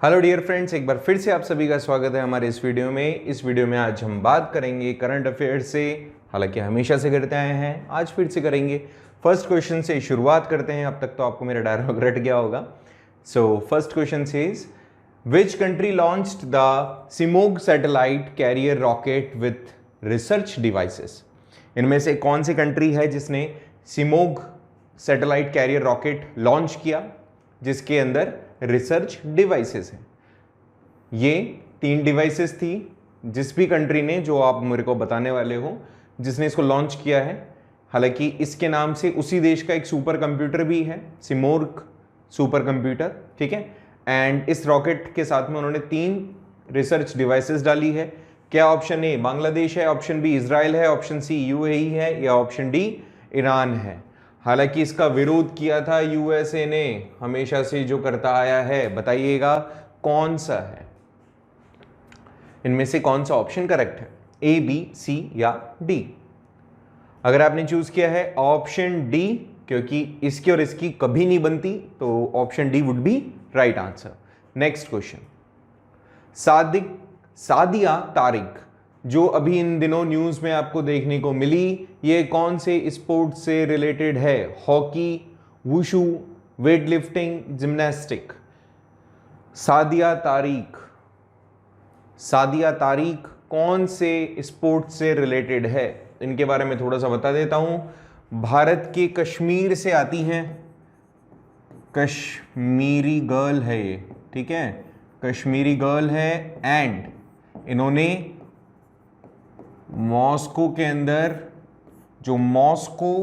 Hello dear friends, एक बार फिर से आप सभी का स्वागत है हमारे इस वीडियो में। इस वीडियो में आज हम बात करेंगे करंट अफेयर्स से। हालांकि हमेशा से करते आए हैं, आज फिर से करेंगे। फर्स्ट क्वेश्चन से शुरुआत करते हैं। अब तक तो आपको मेरा डायलॉग रट गया होगा। So first question says, which country launched the Simorgh satellite carrier rocket with research devices? इनमें से कौन सी कंट्री है जिसने Simorgh satellite carrier rocket launch किया जिसके अंदर रिसर्च डिवाइसेस हैं? ये 3 डिवाइसेस थी। जिस भी कंट्री ने, जो आप मेरे को बताने वाले हो, जिसने इसको लॉन्च किया है, हालांकि इसके नाम से उसी देश का एक सुपर कंप्यूटर भी है, सिमोर्ग सुपर कंप्यूटर, ठीक है। एंड इस रॉकेट के साथ में उन्होंने 3 रिसर्च डिवाइसेस डाली है। क्या ऑप्शन ए बांग्लादेश है, ऑप्शन बी इजराइल है, ऑप्शन सी यूएई है, या ऑप्शन डी ईरान है? हालांकि इसका विरोध किया था यूएसए ने, हमेशा से जो करता आया है। बताइएगा कौन सा है, इनमें से कौन सा ऑप्शन करेक्ट है, ए बी सी या डी? अगर आपने चूज किया है ऑप्शन डी, क्योंकि इसकी और इसकी कभी नहीं बनती, तो option D would be right answer. Next question, Sadia Tariq, जो अभी इन दिनों न्यूज में आपको देखने को मिली, ये कौन से स्पोर्ट से रिलेटेड है? Hockey, wushu, weight lifting, gymnastic? Sadia Tariq कौन से स्पोर्ट से रिलेटेड है? इनके बारे में थोड़ा सा बता देता हूं। भारत के कश्मीर से आती हैं, कश्मीरी गर्ल है ये, ठीक है, कश्मीरी गर्ल है। एंड इन्होंने मॉस्को के अंदर, जो मॉस्को,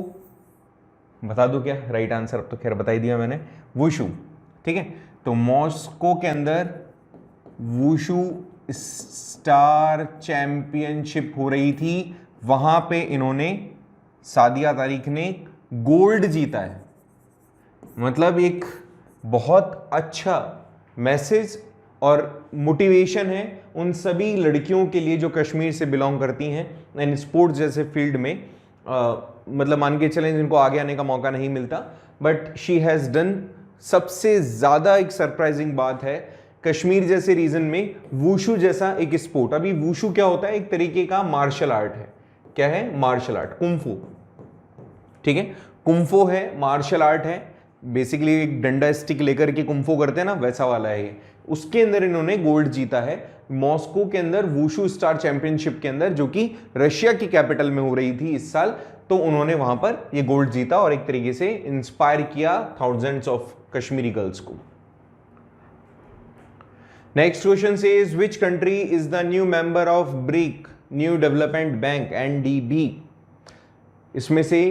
बता दो क्या राइट आंसर? अब तो खैर बता ही दिया मैंने, वुशु, ठीक है। तो मॉस्को के अंदर वुशु स्टार चैंपियनशिप हो रही थी, वहां पे इन्होंने, सादिया तारिक ने गोल्ड जीता है। मतलब एक बहुत अच्छा मैसेज और मोटिवेशन है उन सभी लड़कियों के लिए जो कश्मीर से बिलोंग करती हैं एंड स्पोर्ट्स जैसे फील्ड में, मतलब मान के चलें जिनको आगे आने का मौका नहीं मिलता, बट शी हैज़ डन। सबसे ज़्यादा एक सरप्राइजिंग बात है, कश्मीर जैसे रीजन में वुशु जैसा एक स्पोर्ट, अभी वुशु क्या होता है? एक तरीके का मार्शल आर्ट है। क्या है? मार्शल आर्ट, कुंफू, ठीक है। कुंफू है, मार्शल आर्ट है, बेसिकली एक डंडा स्टिक लेकर के कुंफू करते हैं ना, वैसा वाला है ये। उसके अंदर इन्होंने गोल्ड जीता है मॉस्को के अंदर वुशु स्टार चैंपियनशिप के अंदर, जो कि रशिया की कैपिटल में हो रही थी इस साल। तो उन्होंने वहां पर ये गोल्ड जीता और एक तरीके से इंस्पायर किया थाउजेंड्स ऑफ कश्मीरी गर्ल्स को। Next question says, which country is the new member of brick, new development bank, NDB? इसमें से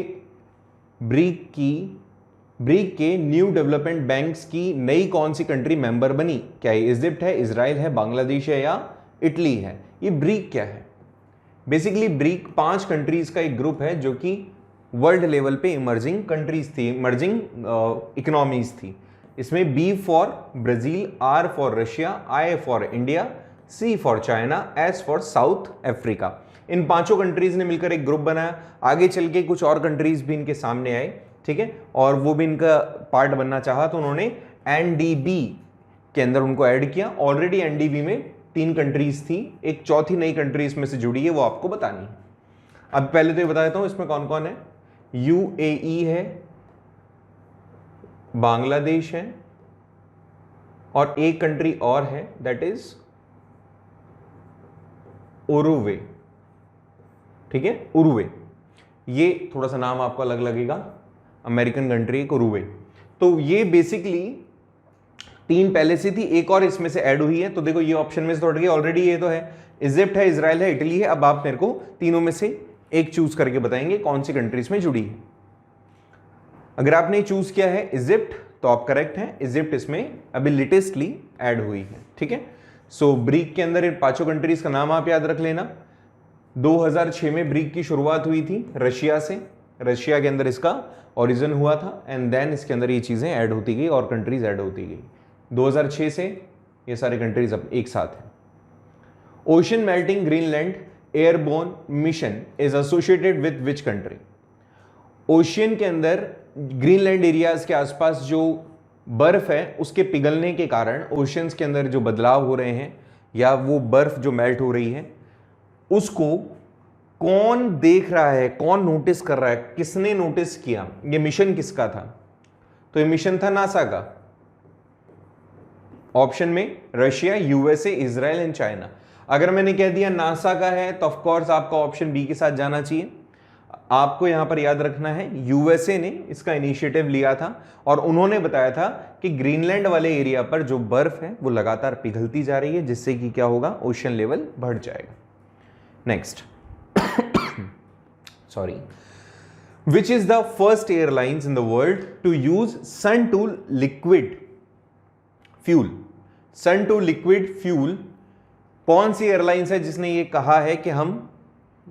ब्रिक के न्यू डेवलपमेंट बैंक्स की नई कौन सी कंट्री मेंबर बनी? क्या ये इजिप्ट है, इजराइल है, बांग्लादेश है, या इटली है? ये ब्रिक क्या है? बेसिकली ब्रिक 5 कंट्रीज का एक ग्रुप है जो कि वर्ल्ड लेवल पे इमर्जिंग कंट्रीज थी, इमर्जिंग इकोनॉमीज थी। इसमें B for Brazil, R for Russia, I for India, C for China, S for South Africa. इन 5 कंट्रीज ने मिलकर एक ग्रुप बनाया। आगे चल के कुछ और कंट्रीज भी इनके सामने आए, ठीक है, और वो भी इनका पार्ट बनना चाहा, तो उन्होंने एनडीबी के अंदर उनको ऐड किया। ऑलरेडी एनडीबी में 3 कंट्रीज थी, एक चौथी नई कंट्री इसमें से जुड़ी है, वो आपको बतानी है। अब पहले तो ये बता देता हूं इसमें कौन कौन है। यूएई है, बांग्लादेश है, और एक कंट्री और है, दैट इज उरुवे, ठीक है, उरुवे। ये थोड़ा सा नाम आपको अलग लगेगा, अमेरिकन कंट्री एक उरुवे। तो ये बेसिकली 3 पहले से थी, एक और इसमें से ऐड हुई है। तो देखो ये ऑप्शन में से तो हट गई ऑलरेडी, ये तो है, इजिप्ट है, इजराइल है, इटली है। अब आप मेरे को तीनों में से एक चूज करके बताएंगे कौन सी कंट्रीज में जुड़ी है। अगर आपने चूज किया है इजिप्ट तो आप करेक्ट हैं, इजिप्ट इसमें अभी लेटेस्टली ऐड हुई है, ठीक है। सो ब्रिक के अंदर इन 5 कंट्रीज का नाम आप याद रख लेना। 2006 में ब्रिक की शुरुआत हुई थी रशिया से, रशिया के अंदर इसका ओरिजिन हुआ था, एंड देन इसके अंदर ये चीजें ऐड होती गई और कंट्रीज ऐड होती गई। 2006 से ये सारे कंट्रीज अब एक साथ हैं। Ocean melting Greenland airborne mission is associated with which country? Ocean के अंदर ग्रीनलैंड एरियाज के आसपास जो बर्फ है उसके पिघलने के कारण ओशंस के अंदर जो बदलाव हो रहे हैं या वो बर्फ जो मेल्ट हो रही है उसको कौन देख रहा है, कौन नोटिस कर रहा है, किसने नोटिस किया, ये मिशन किसका था? तो ये मिशन था नासा का। ऑप्शन में Russia, USA, Israel and China. अगर मैंने कह दिया नासा का है तो ऑफ कोर्स आपका ऑप्शन बी के साथ जाना चाहिए। आपको यहां पर याद रखना है यूएसए ने इसका इनिशिएटिव लिया था और उन्होंने बताया था कि ग्रीनलैंड वाले एरिया पर जो बर्फ है वो लगातार पिघलती जा रही है, जिससे कि क्या होगा, ओशन लेवल बढ़ जाएगा। Next, sorry, which is the first airlines in the world to use sun to liquid fuel? Sun to liquid fuel कौन सी एयरलाइंस है जिसने ये कहा है कि हम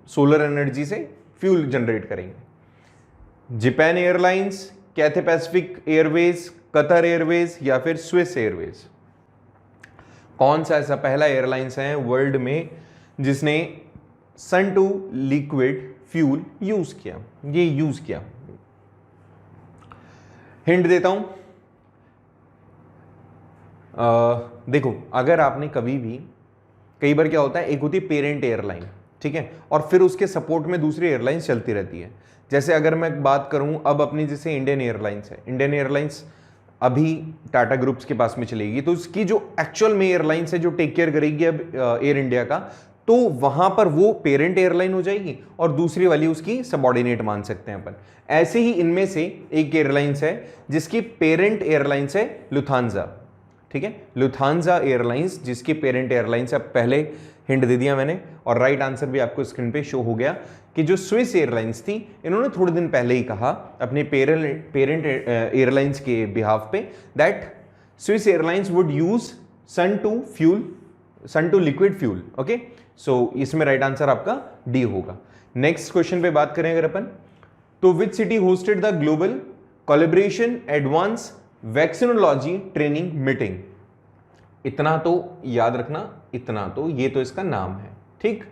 सोलर एनर्जी से फ्यूल जनरेट करेंगे? Japan airlines, Cathay Pacific Airways, Qatar Airways या फिर स्विस एयरवेज? कौन सा ऐसा पहला एयरलाइंस है वर्ल्ड में जिसने सन टू लिक्विड फ्यूल यूज किया, ये यूज किया? हिंट देता हूं। देखो, अगर आपने कभी भी, कई बार क्या होता है, एक होती है पेरेंट एयरलाइन, ठीक है, और फिर उसके सपोर्ट में दूसरी एयरलाइंस चलती रहती है। जैसे अगर मैं बात करूं अब अपनी, जैसे इंडियन एयरलाइंस है, इंडियन एयरलाइंस अभी टाटा ग्रुप्स के पास में चलेगी, तो उसकी जो एक्चुअल में एयरलाइंस है जो टेक केयर करेगी अब एयर इंडिया का, तो वहां पर वो पेरेंट एयरलाइन हो जाएगी और दूसरी वाली उसकी सबऑर्डिनेट मान सकते हैं अपन। ऐसे ही इनमें से एक एयरलाइंस है जिसकी पेरेंट एयरलाइंस है लुफ्थांसा, ठीक है, लुफ्थांसा एयरलाइंस जिसकी पेरेंट एयरलाइंस है। पहले हिंट दे दिया मैंने और राइट आंसर भी आपको स्क्रीन पे शो हो गया कि जो स्विस एयरलाइंस थी, इन्होंने थोड़े दिन पहले ही कहा अपने पेरेंट एयरलाइंस के बिहाफ पे that Swiss airlines would use sun to liquid fuel. Okay, so इसमें राइट आंसर आपका डी होगा। नेक्स्ट क्वेश्चन पे बात करें अगर अपन, तो which city hosted the global collaboration advance vaccinology training meeting? इतना तो याद रखना, इतना तो, ये तो इसका नाम है, ठीक।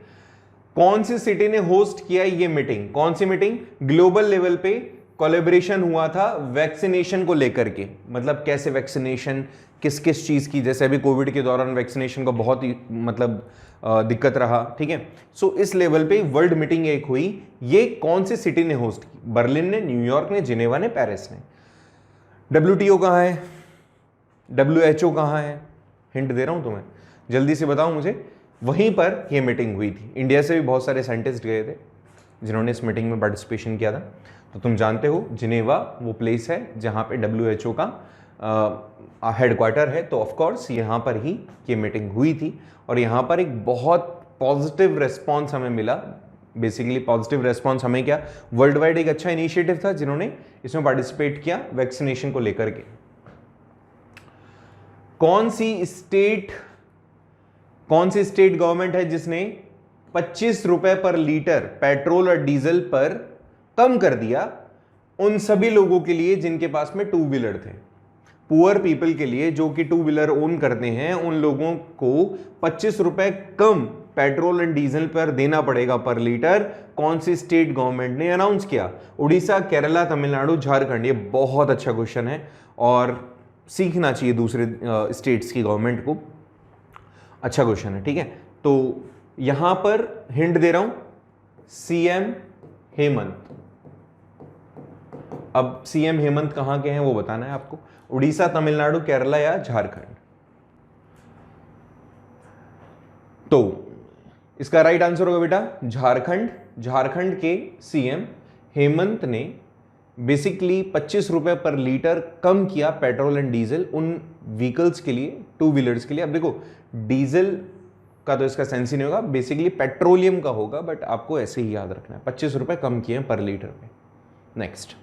कौन सी सिटी ने होस्ट किया ये मीटिंग? कौन सी मीटिंग? ग्लोबल लेवल पे कोलैबोरेशन हुआ था वैक्सीनेशन को लेकर के, मतलब कैसे वैक्सीनेशन, किस किस चीज की, जैसे अभी कोविड के दौरान वैक्सीनेशन का बहुत ही मतलब दिक्कत रहा, ठीक है। सो इस लेवल पे वर्ल्ड मीटिंग एक हुई, ये कौन सी सिटी ने होस्ट की? बर्लिन ने, न्यूयॉर्क ने, जिनेवा ने, पेरिस ने। WTO कहाँ है? WHO कहाँ है? हिंट दे रहा हूं तुम्हें, जल्दी से बताओ मुझे। वहीं पर यह मीटिंग हुई थी। इंडिया से भी बहुत सारे साइंटिस्ट गए थे जिन्होंने इस मीटिंग में पार्टिसिपेशन किया था। तो तुम जानते हो जिनेवा वो प्लेस है जहां पे WHO का हेडक्वार्टर है, तो ऑफकोर्स यहाँ पर ही ये मीटिंग हुई थी और यहाँ पर एक बहुत पॉजिटिव रेस्पॉन्स हमें मिला। बेसिकली पॉजिटिव रेस्पॉन्स हमें क्या, वर्ल्ड वाइड एक अच्छा इनिशिएटिव था जिन्होंने इसमें पार्टिसिपेट किया वैक्सीनेशन को लेकर के। कौन सी स्टेट गवर्नमेंट है जिसने 25 रुपए पर लीटर पेट्रोल और डीजल पर कम कर दिया उन सभी लोगों के लिए जिनके पास में टू व्हीलर थे? पुअर पीपल के लिए जो कि टू व्हीलर ओन करते हैं, उन लोगों को 25 रुपए कम पेट्रोल एंड डीजल पर देना पड़ेगा पर लीटर। कौन सी स्टेट गवर्नमेंट ने अनाउंस किया? उड़ीसा, केरला, तमिलनाडु, झारखंड। ये बहुत अच्छा क्वेश्चन है और सीखना चाहिए दूसरे स्टेट्स की गवर्नमेंट को, अच्छा क्वेश्चन है, ठीक है। तो यहां पर हिंट दे रहा हूं, CM हेमंत। अब CM हेमंत कहां के हैं वो बताना है आपको, उड़ीसा, तमिलनाडु, केरला या झारखंड। तो इसका राइट आंसर होगा बेटा झारखंड। झारखंड के CM हेमंत ने बेसिकली 25 रुपए पर लीटर कम किया पेट्रोल एंड डीजल उन व्हीकल्स के लिए, टू व्हीलर्स के लिए। अब देखो डीजल का तो इसका सेंस ही नहीं होगा, बेसिकली पेट्रोलियम का होगा, बट आपको ऐसे ही याद रखना है, 25 रुपए कम किए पर लीटर पे। Next,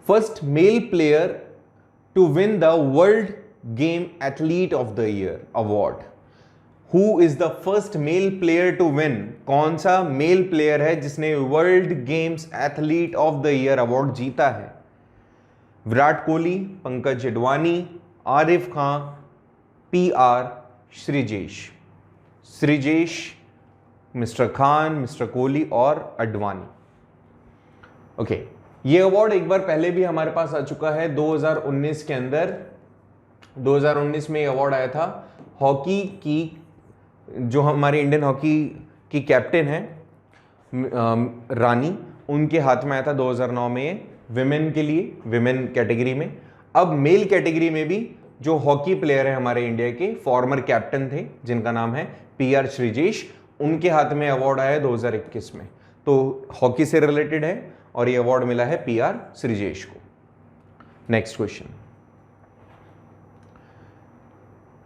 first male player to win the world game athlete of the year award. Who is the first male player to win? कौन सा मेल प्लेयर है जिसने world games athlete of the year award जीता है? Virat Kohli, Pankaj Advani, Arif Khan, PR Sreejesh, mister Khan, mister Kohli और Advani. Okay, ये award एक बार पहले भी हमारे पास आ चुका है 2019 के अंदर। 2019 में ये अवार्ड आया था हॉकी की, जो हमारे इंडियन हॉकी की कैप्टन है रानी, उनके हाथ में आया था 2009 में, विमेन के लिए, विमेन कैटेगरी में। अब मेल कैटेगरी में भी जो हॉकी प्लेयर है हमारे इंडिया के, फॉर्मर कैप्टन थे जिनका नाम है PR श्रीजेश, उनके हाथ में अवार्ड आया 2021 में। तो हॉकी से रिलेटेड है और ये अवार्ड मिला है PR श्रीजेश को। Next question,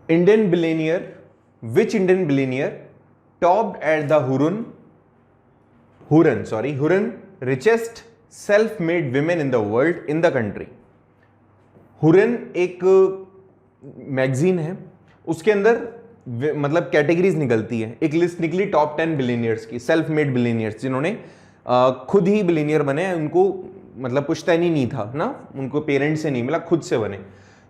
Indian billionaire, which Indian billionaire topped at the Huron richest self made women in the world in the country. Huron एक मैगजीन है, उसके अंदर मतलब कैटेगरीज निकलती है, एक लिस्ट निकली टॉप 10 बिलियनियर्स की, सेल्फ मेड बिलियनियर्स, जिन्होंने खुद ही बिलियनियर बने, उनको मतलब पुश्तैनी नहीं था ना, उनको पेरेंट्स से नहीं मिला, खुद से बने।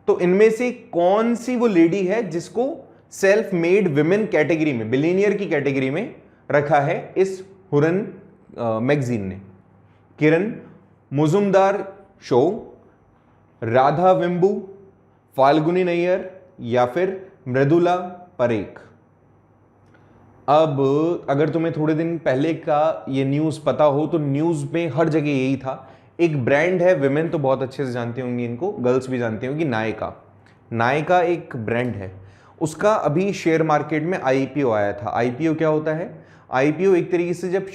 तो इनमें से कौन सी वो लेडी है जिसको सेल्फ मेड विमेन कैटेगरी में, बिलियनियर की कैटेगरी में रखा है इस हुरन मैगजीन ने? किरण मुजुमदार शो, राधा वेम्बू, फाल्गुनी नैयर या फिर मृदुला परेख। अब अगर तुम्हें थोड़े दिन पहले का ये न्यूज़ पता हो तो न्यूज़ में हर जगह यही था। एक ब्रांड है, विमेन तो बहुत अच्छे से जानती होंगी इनको, गर्ल्स भी जानती होंगी, नायका। नायका एक ब्रांड है, उसका अभी शेयर मार्केट में IPO आया था। IPO क्या होता है? IPO एक तरीके से जब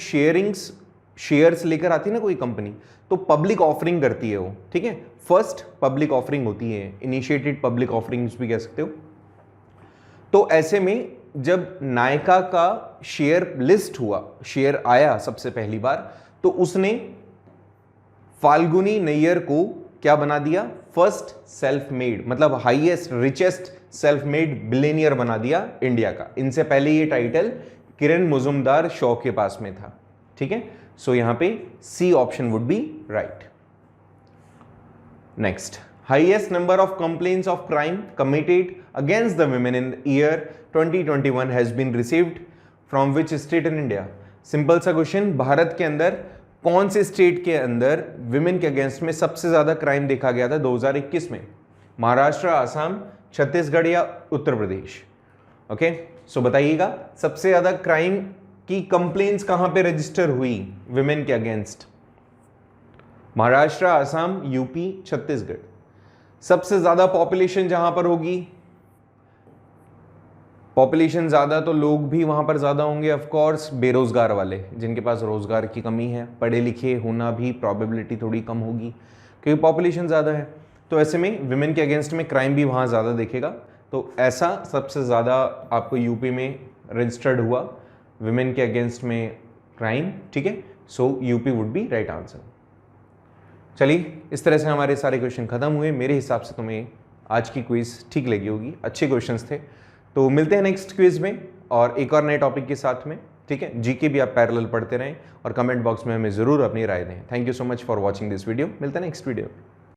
शेयर्स लेकर आती है ना कोई कंपनी, तो पब्लिक ऑफरिंग करती है वो, ठीक है, फर्स्ट पब्लिक ऑफरिंग होती है, इनिशिएटेड पब्लिक ऑफरिंग्स भी कह सकते हो। तो ऐसे में जब नायका का शेयर लिस्ट हुआ, शेयर आया सबसे पहली बार, तो उसने फाल्गुनी नैयर को क्या बना दिया? फर्स्ट सेल्फ मेड, मतलब highest richest self made billionaire बना दिया इंडिया का। इनसे पहले ये टाइटल किरण मुजुमदार शो के पास में था, ठीक है। सो यहां पे C option would be right. Next, highest number of complaints of crime committed against the women in the year 2021 has been received from which state in India? Simple सा क्वेश्चन, भारत के अंदर कौन से स्टेट के अंदर विमेन के against में सबसे ज्यादा क्राइम देखा गया था 2021 में? महाराष्ट्र, आसाम, छत्तीसगढ़ या उत्तर प्रदेश? ओके, सो बताइएगा सबसे ज्यादा क्राइम की कंप्लेंट्स कहां पे रजिस्टर हुई विमेन के अगेंस्ट? महाराष्ट्र, आसाम, यूपी, छत्तीसगढ़। सबसे ज्यादा पॉपुलेशन जहां पर होगी, पॉपुलेशन ज्यादा तो लोग भी वहां पर ज्यादा होंगे, ऑफ कोर्स बेरोजगार वाले, जिनके पास रोजगार की कमी है, पढ़े लिखे होना भी प्रोबेबिलिटी थोड़ी कम होगी क्योंकि पॉपुलेशन ज्यादा है। तो ऐसे में विमेन के अगेंस्ट में क्राइम भी वहां ज्यादा दिखेगा। तो ऐसा सबसे ज्यादा आपको यूपी में रजिस्टर्ड हुआ विमेन के अगेंस्ट में क्राइम, ठीक है। So UP would be right answer. चलिए, इस तरह से हमारे सारे क्वेश्चन खत्म हुए। मेरे हिसाब से तुम्हें आज की क्विज ठीक लगी होगी, अच्छे क्वेश्चंस थे। तो मिलते हैं नेक्स्ट क्विज में और एक और नए टॉपिक के साथ में, ठीक है। जीके भी आप पैरेलल पढ़ते रहें और कमेंट बॉक्स में हमें ज़रूर अपनी राय दें। Thank you so much for watching this video. मिलते हैं नेक्स्ट वीडियो।